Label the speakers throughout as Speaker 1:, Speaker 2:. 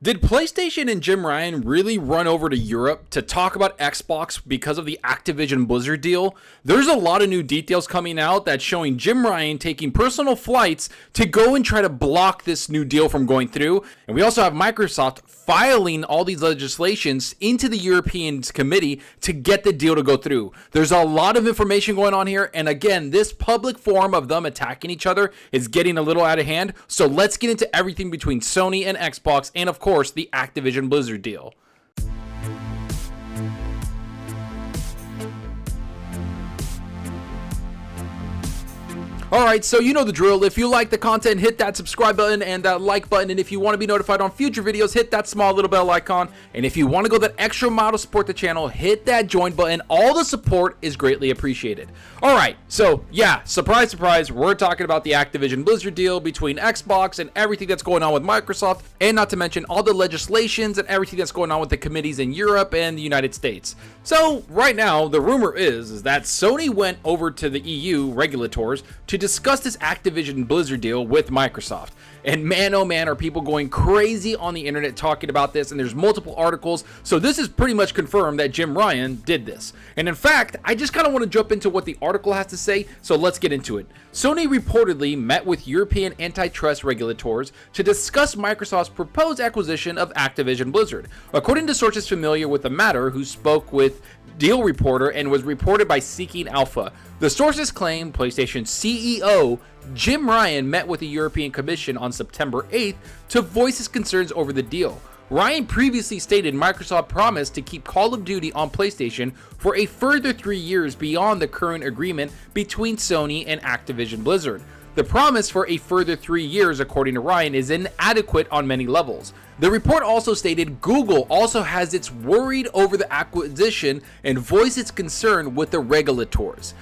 Speaker 1: Did PlayStation and Jim Ryan really run over to Europe to talk about Xbox because of the Activision Blizzard deal? There's a lot of new details coming out that's showing Jim Ryan taking personal flights to go and try to block this new deal from going through. And we also have Microsoft filing all these legislations into the European Committee to get the deal to go through. There's a lot of information going on here. And again, this public forum of them attacking each other is getting a little out of hand. So let's get into everything between Sony and Xbox and, of course, the Activision Blizzard deal. Alright, so you know the drill. If you like the content, hit that subscribe button and that like button. And if you want to be notified on future videos, hit that small little bell icon. And if you want to go that extra mile to support the channel, hit that join button. All the support is greatly appreciated. Alright, so yeah, surprise, surprise, we're talking about the Activision Blizzard deal between Xbox and everything that's going on with Microsoft. And not to mention all the legislations and everything that's going on with the committees in Europe and the United States. So right now, the rumor is that Sony went over to the EU regulators to discuss this Activision Blizzard deal with Microsoft. And man, oh man, are people going crazy on the internet talking about this, and there's multiple articles. So this is pretty much confirmed that Jim Ryan did this. And in fact, I just kind of want to jump into what the article has to say, so let's get into it. Sony reportedly met with European antitrust regulators to discuss Microsoft's proposed acquisition of Activision Blizzard. According to sources familiar with the matter who spoke with Deal Reporter and was reported by Seeking Alpha, the sources claim PlayStation CEO Jim Ryan met with the European Commission on September 8th to voice his concerns over the deal. Ryan previously stated Microsoft promised to keep Call of Duty on PlayStation for a further 3 years beyond the current agreement between Sony and Activision Blizzard. The promise for a further 3 years, according to Ryan, is inadequate on many levels. The report also stated Google also has its worried over the acquisition and voiced its concern with the regulators.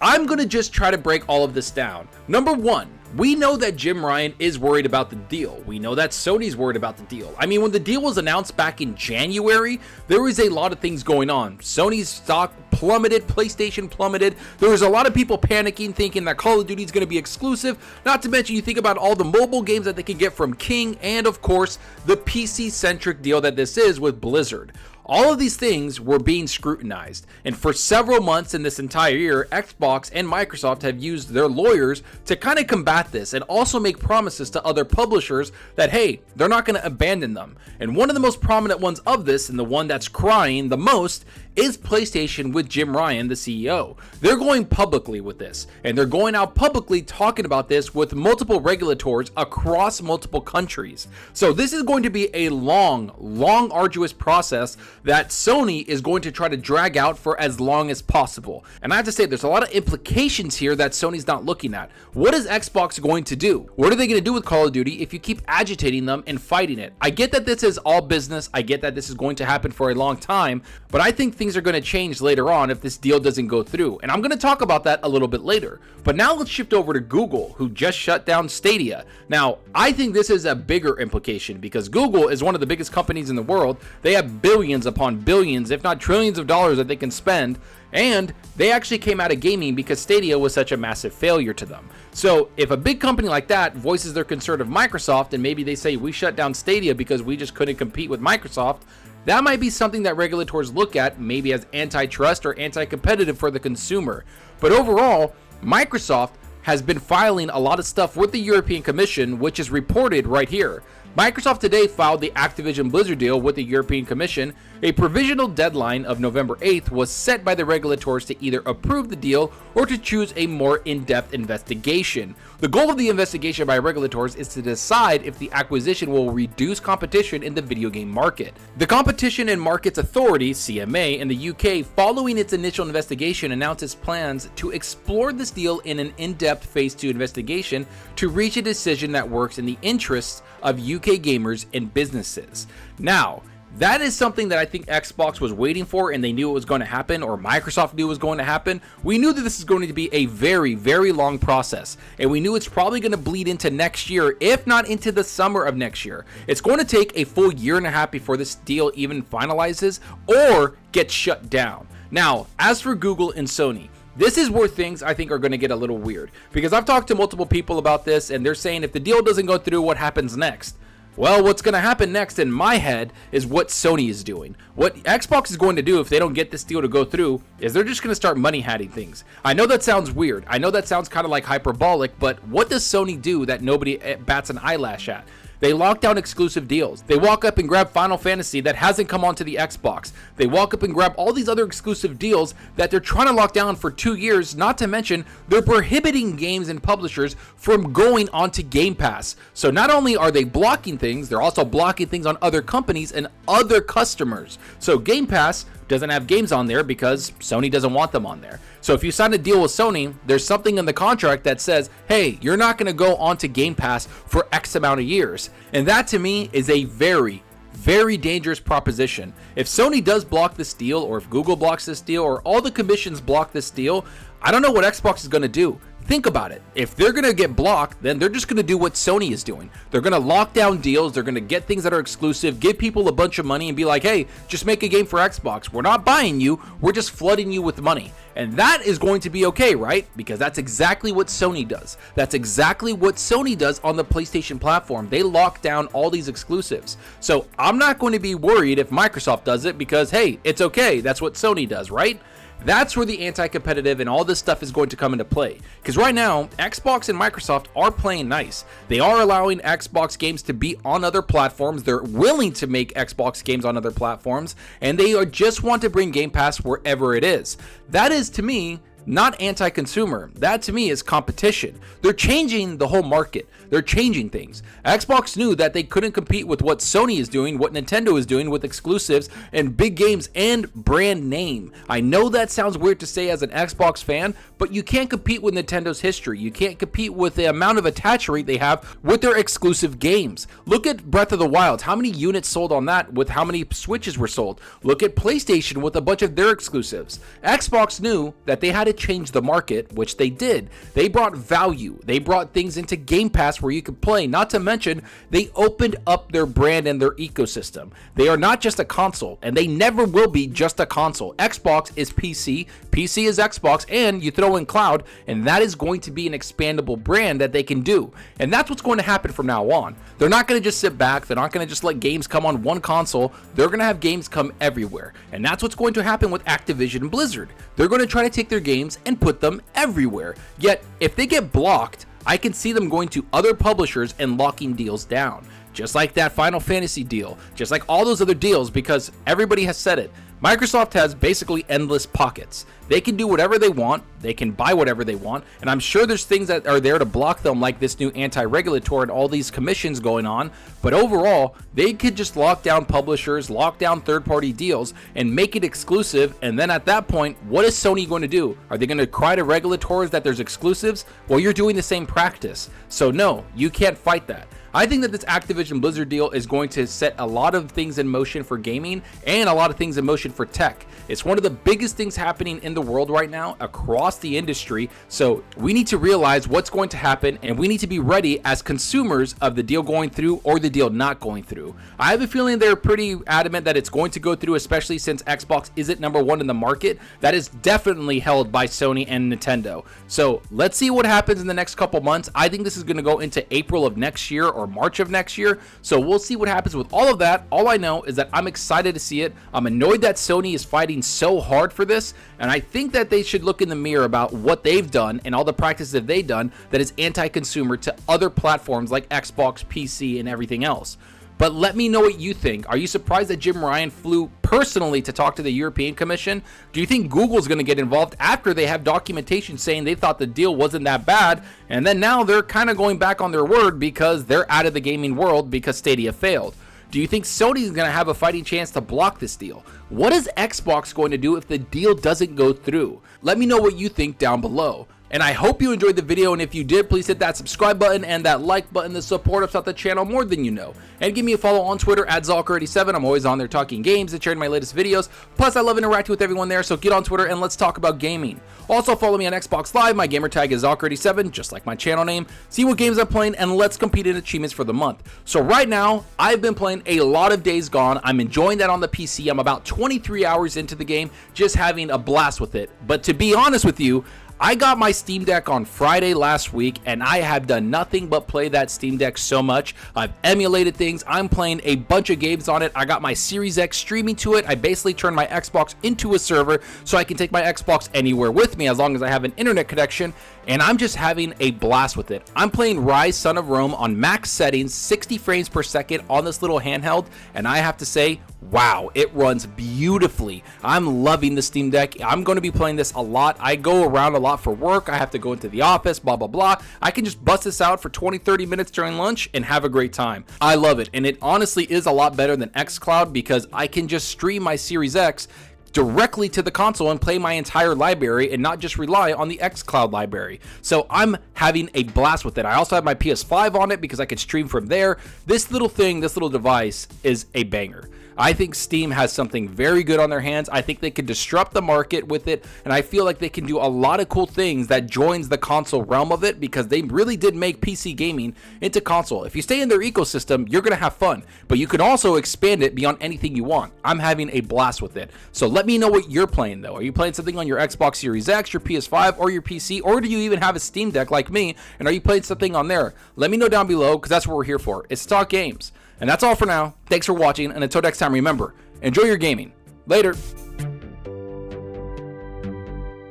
Speaker 1: I'm going to just try to break all of this down. Number one, we know that Jim Ryan is worried about the deal. We know that Sony's worried about the deal. I mean, when the deal was announced back in January, there was a lot of things going on. Sony's stock plummeted, PlayStation plummeted. There was a lot of people panicking, thinking that Call of Duty is going to be exclusive. Not to mention, you think about all the mobile games that they can get from King, and of course, the PC-centric deal that this is with Blizzard. All of these things were being scrutinized, and for several months in this entire year, Xbox and Microsoft have used their lawyers to kind of combat this and also make promises to other publishers that, hey, they're not going to abandon them. And one of the most prominent ones of this, and the one that's crying the most, is PlayStation with Jim Ryan, the CEO. They're going publicly with this, and they're going out publicly talking about this with multiple regulators across multiple countries. So this is going to be a long, arduous process that Sony is going to try to drag out for as long as possible. And I have to say, there's a lot of implications here that Sony's not looking at. What is Xbox going to do? What are they going to do with Call of Duty if you keep agitating them and fighting it? I get that this is all business. I get that this is going to happen for a long time, but I think things are going to change later on if this deal doesn't go through. And I'm going to talk about that a little bit later. But now let's shift over to Google, who just shut down Stadia. Now, I think this is a bigger implication because Google is one of the biggest companies in the world. They have billions upon billions, if not trillions of dollars that they can spend. And they actually came out of gaming because Stadia was such a massive failure to them. So if a big company like that voices their concern of Microsoft, and maybe they say we shut down Stadia because we just couldn't compete with Microsoft, that might be something that regulators look at maybe as antitrust or anti-competitive for the consumer. But overall, Microsoft has been filing a lot of stuff with the European Commission, which is reported right here. Microsoft today filed the Activision Blizzard deal with the European Commission. A provisional deadline of November 8th was set by the regulators to either approve the deal or to choose a more in-depth investigation. The goal of the investigation by regulators is to decide if the acquisition will reduce competition in the video game market. The Competition and Markets Authority, CMA, in the UK, following its initial investigation, announced its plans to explore this deal in an in-depth Phase 2 investigation to reach a decision that works in the interests of UK gamers and businesses. Now, that is something that I think Xbox was waiting for, and they knew it was going to happen, or Microsoft knew it was going to happen. We knew that this is going to be a very, very long process, and we knew it's probably going to bleed into next year, if not into the summer of next year. It's going to take a full year and a half before this deal even finalizes or gets shut down. Now, as for Google and Sony, this is where things I think are going to get a little weird, because I've talked to multiple people about this, and they're saying if the deal doesn't go through, what happens next? Well, what's going to happen next in my head is what Sony is doing. What Xbox is going to do if they don't get this deal to go through is they're just going to start money hatting things. I know that sounds weird. I know that sounds kind of like hyperbolic, but what does Sony do that nobody bats an eyelash at? They lock down exclusive deals. They walk up and grab Final Fantasy that hasn't come onto the Xbox. They walk up and grab all these other exclusive deals that they're trying to lock down for 2 years, not to mention they're prohibiting games and publishers from going onto Game Pass. So not only are they blocking things, they're also blocking things on other companies and other customers. So Game Pass doesn't have games on there because Sony doesn't want them on there. So if you sign a deal with Sony, there's something in the contract that says, hey, you're not going to go onto Game Pass for X amount of years. And that to me is a very, very dangerous proposition. If Sony does block this deal, or if Google blocks this deal, or all the commissions block this deal, I don't know what Xbox is going to do. Think about it. If they're going to get blocked, then they're just going to do what Sony is doing. They're going to lock down deals. They're going to get things that are exclusive, give people a bunch of money and be like, hey, just make a game for Xbox. We're not buying you. We're just flooding you with money. And that is going to be okay, right? Because that's exactly what Sony does. That's exactly what Sony does on the PlayStation platform. They lock down all these exclusives. So I'm not going to be worried if Microsoft does it because, hey, it's okay. That's what Sony does, right? That's where the anti-competitive and all this stuff is going to come into play. Because right now, Xbox and Microsoft are playing nice. They are allowing Xbox games to be on other platforms. They're willing to make Xbox games on other platforms. And they just want to bring Game Pass wherever it is. That is, to me, not anti-consumer. That to me is competition. They're changing the whole market. They're changing things. Xbox knew that they couldn't compete with what Sony is doing, what Nintendo is doing with exclusives and big games and brand name. I know that sounds weird to say as an Xbox fan, but you can't compete with Nintendo's history. You can't compete with the amount of attach rate they have with their exclusive games. Look at Breath of the Wild. How many units sold on that with how many Switches were sold? Look at PlayStation with a bunch of their exclusives. Xbox knew that they had to change the market, which they did. They brought value. They brought things into Game Pass where you could play. Not to mention, they opened up their brand and their ecosystem. They are not just a console, and they never will be just a console. Xbox is PC, PC is Xbox, and you throw in cloud, and that is going to be an expandable brand that they can do. And that's what's going to happen from now on. They're not going to just sit back. They're not going to just let games come on one console. They're going to have games come everywhere. And that's what's going to happen with Activision Blizzard. They're going to try to take their games and put them everywhere. Yet, if they get blocked, I can see them going to other publishers and locking deals down. Just like that Final Fantasy deal, just like all those other deals, because everybody has said it. Microsoft has basically endless pockets. They can do whatever they want, they can buy whatever they want, and I'm sure there's things that are there to block them, like this new anti-regulatory and all these commissions going on, but overall, they could just lock down publishers, lock down third-party deals, and make it exclusive, and then at that point, what is Sony going to do? Are they going to cry to regulators that there's exclusives? Well, you're doing the same practice, so no, you can't fight that. I think that this Activision Blizzard deal is going to set a lot of things in motion for gaming and a lot of things in motion for tech. It's one of the biggest things happening in the world right now across the industry. So we need to realize what's going to happen, and we need to be ready as consumers of the deal going through or the deal not going through. I have a feeling they're pretty adamant that it's going to go through, especially since Xbox isn't number one in the market. That is definitely held by Sony and Nintendo. So let's see what happens in the next couple months. I think this is going to go into April of next year or March of next year. So we'll see what happens with all of that. All I know is that I'm excited to see it. I'm annoyed that Sony is fighting so hard for this, and I think that they should look in the mirror about what they've done and all the practices that they've done that is anti-consumer to other platforms like Xbox, PC, and everything else. But let me know what you think. Are you surprised that Jim Ryan flew personally to talk to the European Commission? Do you think Google's going to get involved after they have documentation saying they thought the deal wasn't that bad, and then now they're kind of going back on their word because they're out of the gaming world because Stadia failed? Do you think Sony's going to have a fighting chance to block this deal? What is Xbox going to do if the deal doesn't go through? Let me know what you think down below. And I hope you enjoyed the video, and if you did, please hit that subscribe button and that like button to support us out the channel more than you know. And give me a follow on Twitter at Zalker87. I'm always on there talking games and sharing my latest videos. Plus, I love interacting with everyone there, so get on Twitter and let's talk about gaming. Also, follow me on Xbox Live. My gamertag is Zalker87, just like my channel name. See what games I'm playing, and let's compete in achievements for the month. So right now, I've been playing a lot of Days Gone. I'm enjoying that on the PC. I'm about 23 hours into the game, just having a blast with it. But to be honest with you, I got my Steam Deck on Friday last week, and I have done nothing but play that Steam Deck so much. I've emulated things. I'm playing a bunch of games on it. I got my Series X streaming to it. I basically turned my Xbox into a server so I can take my Xbox anywhere with me as long as I have an internet connection, and I'm just having a blast with it. I'm playing Rise Son of Rome on max settings, 60 frames per second on this little handheld, and I have to say, wow, it runs beautifully. I'm loving the Steam Deck. I'm going to be playing this a lot. I go around a lot for work. I have to go into the office, blah, blah, blah. I can just bust this out for 20-30 minutes during lunch and have a great time. I love it, and it honestly is a lot better than xCloud because I can just stream my Series X directly to the console and play my entire library and not just rely on the xCloud library. So I'm having a blast with it. I also have my PS5 on it because I can stream from there. This little thing, this little device is a banger. I think Steam has something very good on their hands. I think they could disrupt the market with it, and I feel like they can do a lot of cool things that joins the console realm of it because they really did make PC gaming into console. If you stay in their ecosystem, you're going to have fun, but you can also expand it beyond anything you want. I'm having a blast with it. So let me know what you're playing though. Are you playing something on your Xbox Series X, your PS5, or your PC, or do you even have a Steam Deck like me, and are you playing something on there? Let me know down below because that's what we're here for. It's to talk games. And that's all for now. Thanks for watching, and until next time, remember, enjoy your gaming. Later.